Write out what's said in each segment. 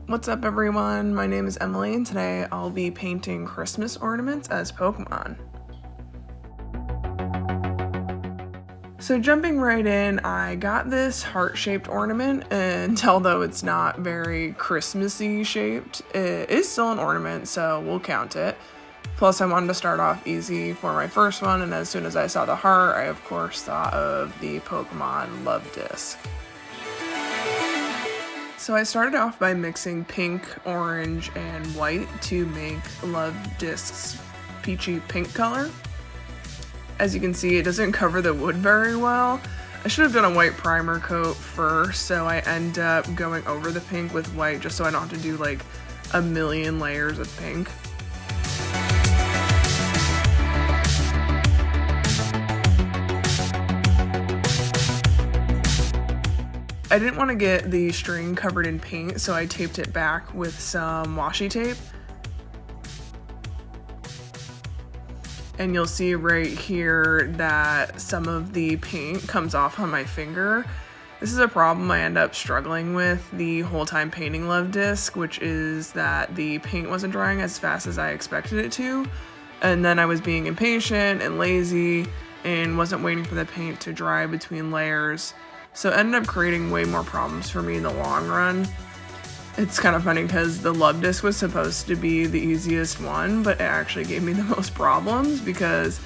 What's up everyone, my name is Emily and today I'll be painting Christmas ornaments as Pokemon. So jumping right in, I got this heart-shaped ornament, and although it's not very Christmassy shaped, it is still an ornament, so we'll count it. Plus I wanted to start off easy for my first one, and as soon as I saw the heart, I of course thought of the Pokemon Love Disc. So I started off by mixing pink, orange, and white to make Love Disc's peachy pink color. As you can see, it doesn't cover the wood very well. I should have done a white primer coat first, so I end up going over the pink with white just so I don't have to do like a million layers of pink. I didn't want to get the string covered in paint, so I taped it back with some washi tape. And you'll see right here that some of the paint comes off on my finger. This is a problem I end up struggling with the whole time painting Love Disc, which is that the paint wasn't drying as fast as I expected it to. And then I was being impatient and lazy and wasn't waiting for the paint to dry between layers. So it ended up creating way more problems for me in the long run. It's kind of funny because the Love Disc was supposed to be the easiest one, but it actually gave me the most problems because,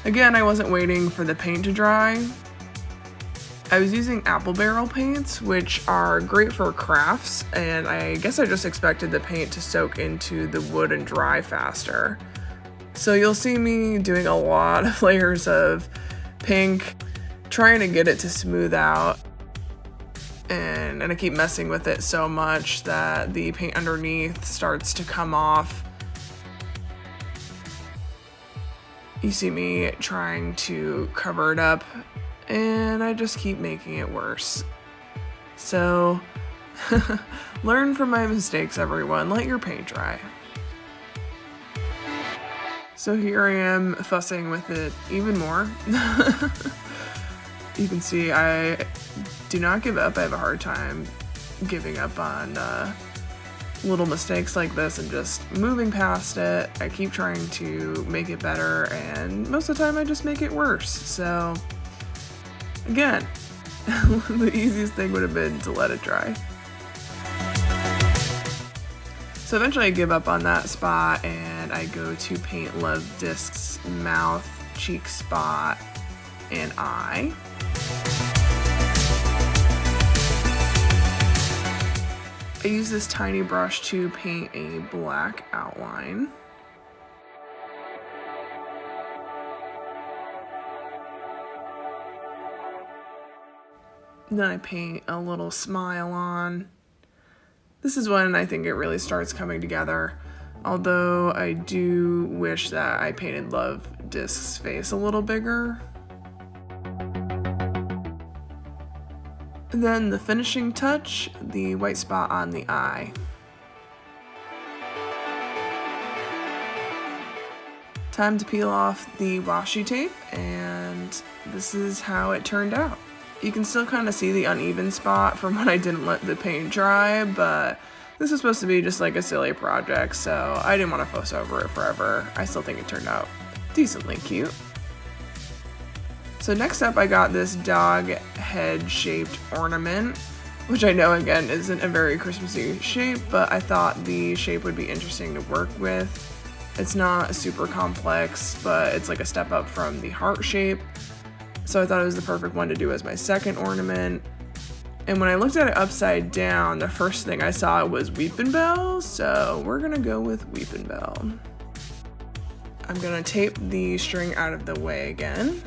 again, I wasn't waiting for the paint to dry. I was using apple barrel paints, which are great for crafts, and I guess I just expected the paint to soak into the wood and dry faster. So you'll see me doing a lot of layers of pink, trying to get it to smooth out, and I keep messing with it so much that the paint underneath starts to come off. You see me trying to cover it up, and I just keep making it worse. So learn from my mistakes, everyone. Let your paint dry. So here I am fussing with it even more. You can see I do not give up. I have a hard time giving up on little mistakes like this and just moving past it. I keep trying to make it better, and most of the time I just make it worse. So again, the easiest thing would have been to let it dry. So eventually I give up on that spot and I go to paint Love Disc's mouth, cheek spot, and eye. I use this tiny brush to paint a black outline. Then I paint a little smile on. This is when I think it really starts coming together, although I do wish that I painted Love Disc's face a little bigger. Then the finishing touch, the white spot on the eye. Time to peel off the washi tape, and this is how it turned out. You can still kind of see the uneven spot from when I didn't let the paint dry, but this is supposed to be just like a silly project, so I didn't want to fuss over it forever. I still think it turned out decently cute. So next up I got this dog head shaped ornament, which I know again isn't a very Christmassy shape, but I thought the shape would be interesting to work with. It's not super complex, but it's like a step up from the heart shape. So I thought it was the perfect one to do as my second ornament. And when I looked at it upside down, the first thing I saw was Weepin' Bell, so we're gonna go with Weepin' Bell. I'm gonna tape the string out of the way again.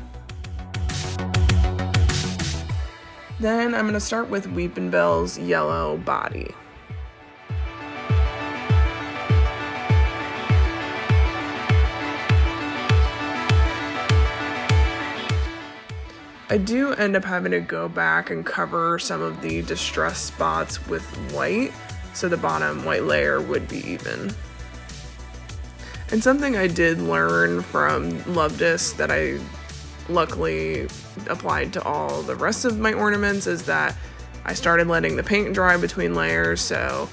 Then I'm going to start with Weepin' Bell's yellow body. I do end up having to go back and cover some of the distressed spots with white, so the bottom white layer would be even. And something I did learn from Love Disc that I luckily applied to all the rest of my ornaments is that I started letting the paint dry between layers, so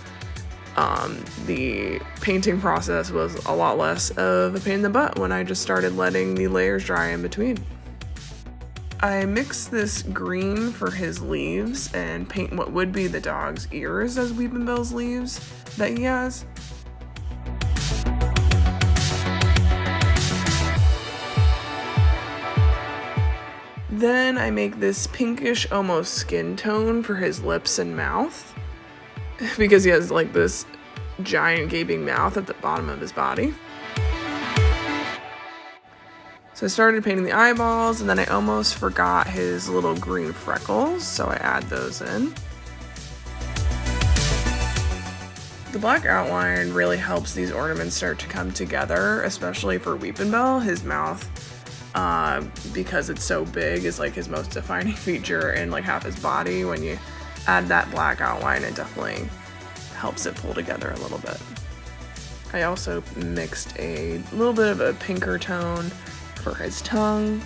The painting process was a lot less of a pain in the butt when I just started letting the layers dry in between. I mixed this green for his leaves and paint what would be the dog's ears as Weepinbell's leaves that he has. Then I make this pinkish almost skin tone for his lips and mouth because he has like this giant gaping mouth at the bottom of his body. So I started painting the eyeballs, and then I almost forgot his little green freckles, so I add those in. The black outline really helps these ornaments start to come together, especially for Weepinbell. His mouth, because it's so big, is like his most defining feature in like half his body. When you add that black outline, it definitely helps it pull together a little bit. I also mixed a little bit of a pinker tone for his tongue.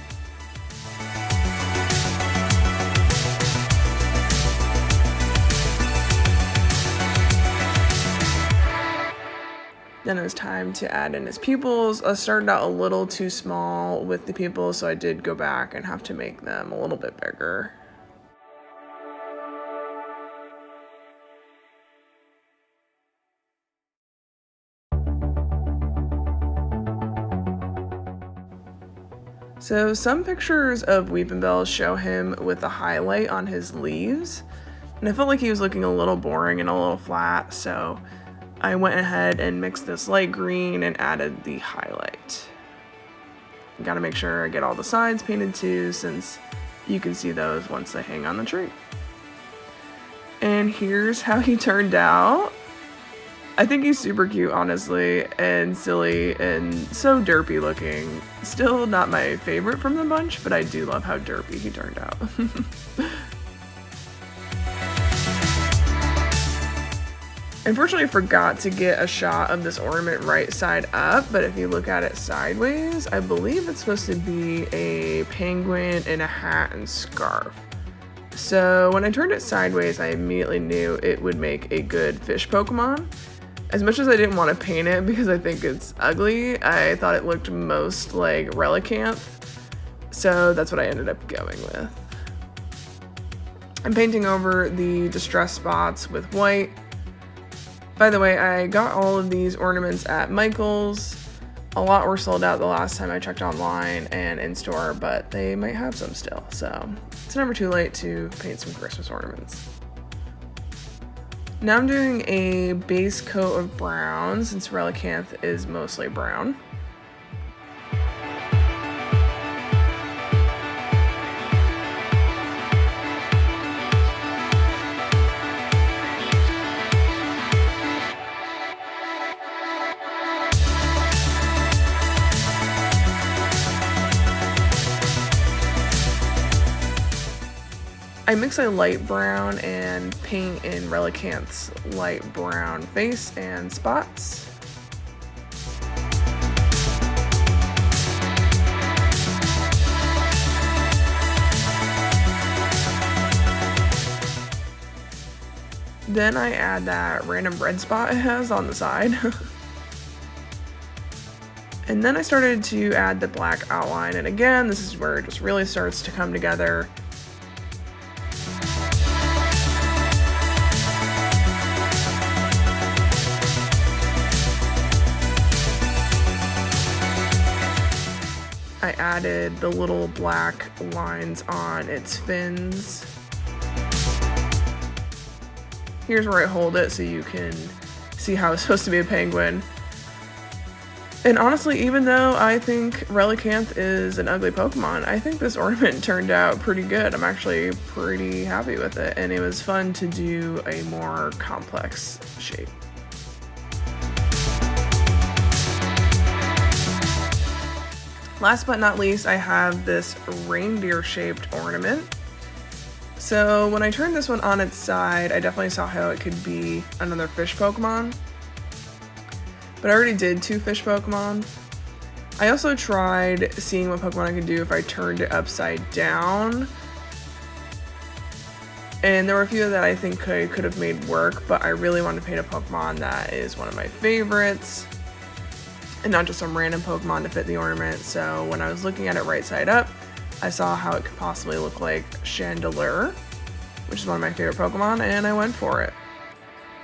Then it was time to add in his pupils. I started out a little too small with the pupils, so I did go back and have to make them a little bit bigger. So some pictures of Weepinbell show him with a highlight on his leaves, and I felt like he was looking a little boring and a little flat, so I went ahead and mixed this light green and added the highlight. Gotta make sure I get all the sides painted too, since you can see those once they hang on the tree. And here's how he turned out. I think he's super cute, honestly, and silly and so derpy looking. Still not my favorite from the bunch, but I do love how derpy he turned out. Unfortunately, I forgot to get a shot of this ornament right side up, but if you look at it sideways, I believe it's supposed to be a penguin in a hat and scarf. So when I turned it sideways, I immediately knew it would make a good fish Pokemon. As much as I didn't want to paint it because I think it's ugly, I thought it looked most like Relicanth, so that's what I ended up going with. I'm painting over the distress spots with white. By the way, I got all of these ornaments at Michael's. A lot were sold out the last time I checked online and in-store, but they might have some still, so it's never too late to paint some Christmas ornaments. Now I'm doing a base coat of brown, since Relicanth is mostly brown. I mix a light brown and paint in Relicanth's light brown face and spots. Then I add that random red spot it has on the side. And then I started to add the black outline, and again, this is where it just really starts to come together. I added the little black lines on its fins. Here's where I hold it so you can see how it's supposed to be a penguin. And honestly, even though I think Relicanth is an ugly Pokemon, I think this ornament turned out pretty good. I'm actually pretty happy with it, and it was fun to do a more complex shape. Last but not least, I have this reindeer-shaped ornament. So when I turned this one on its side, I definitely saw how it could be another fish Pokemon. But I already did 2 fish Pokemon. I also tried seeing what Pokemon I could do if I turned it upside down. And there were a few that I think could have made work, but I really wanted to paint a Pokemon that is one of my favorites, and not just some random Pokemon to fit the ornament. So when I was looking at it right side up, I saw how it could possibly look like Chandelure, which is one of my favorite Pokemon, and I went for it.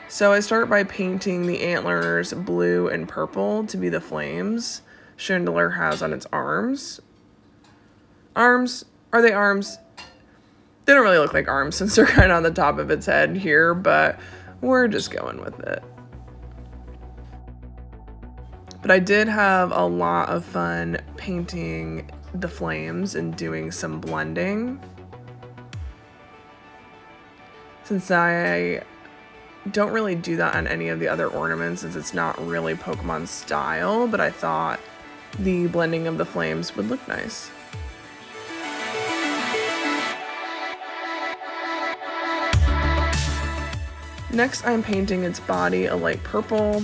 So I start by painting the antlers blue and purple to be the flames Chandelure has on its arms. Arms? Are they arms? They don't really look like arms since they're kind of on the top of its head here, but we're just going with it. But I did have a lot of fun painting the flames and doing some blending. Since I don't really do that on any of the other ornaments, since it's not really Pokemon style, but I thought the blending of the flames would look nice. Next, I'm painting its body a light purple.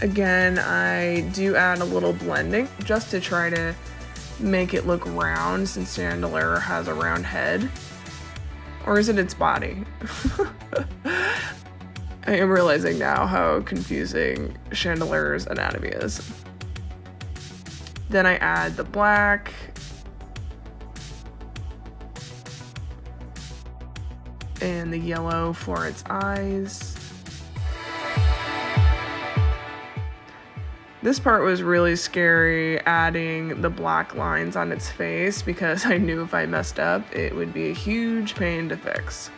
Again, I do add a little blending just to try to make it look round, since Chandelure has a round head. Or is it its body? I am realizing now how confusing Chandelure's anatomy is. Then I add the black. And the yellow for its eyes. This part was really scary, adding the black lines on its face, because I knew if I messed up, it would be a huge pain to fix.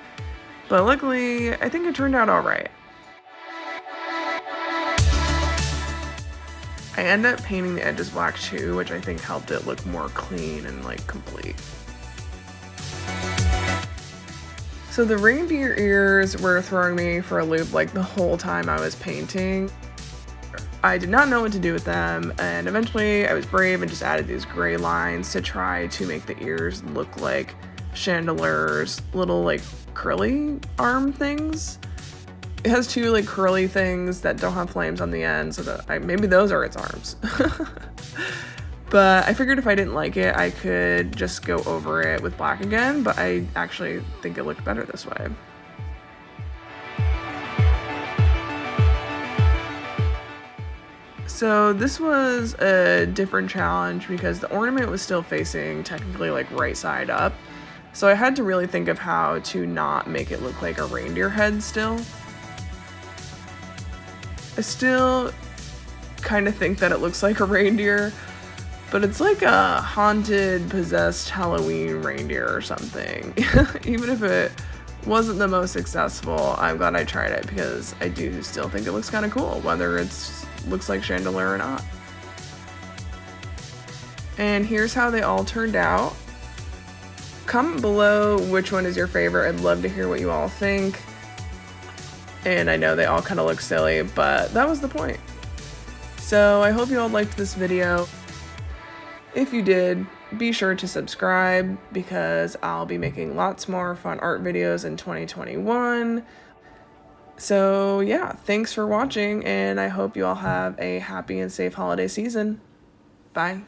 But luckily, I think it turned out alright. I ended up painting the edges black too, which I think helped it look more clean and like complete. So the reindeer ears were throwing me for a loop like the whole time I was painting. I did not know what to do with them, and eventually I was brave and just added these gray lines to try to make the ears look like Chandelure's little like curly arm things. It has two like curly things that don't have flames on the end, so that maybe those are its arms. But I figured if I didn't like it, I could just go over it with black again, but I actually think it looked better this way. So this was a different challenge because the ornament was still facing technically like right side up. So I had to really think of how to not make it look like a reindeer head still. I still kind of think that it looks like a reindeer, but it's like a haunted, possessed Halloween reindeer or something. Even if it wasn't the most successful, I'm glad I tried it because I do still think it looks kind of cool, whether it's looks like Chandelure or not. And here's how they all turned out. Comment below which one is your favorite. I'd love to hear what you all think. And I know they all kind of look silly, but that was the point. So I hope you all liked this video. If you did, be sure to subscribe because I'll be making lots more fun art videos in 2021. So yeah, thanks for watching, and I hope you all have a happy and safe holiday season. Bye.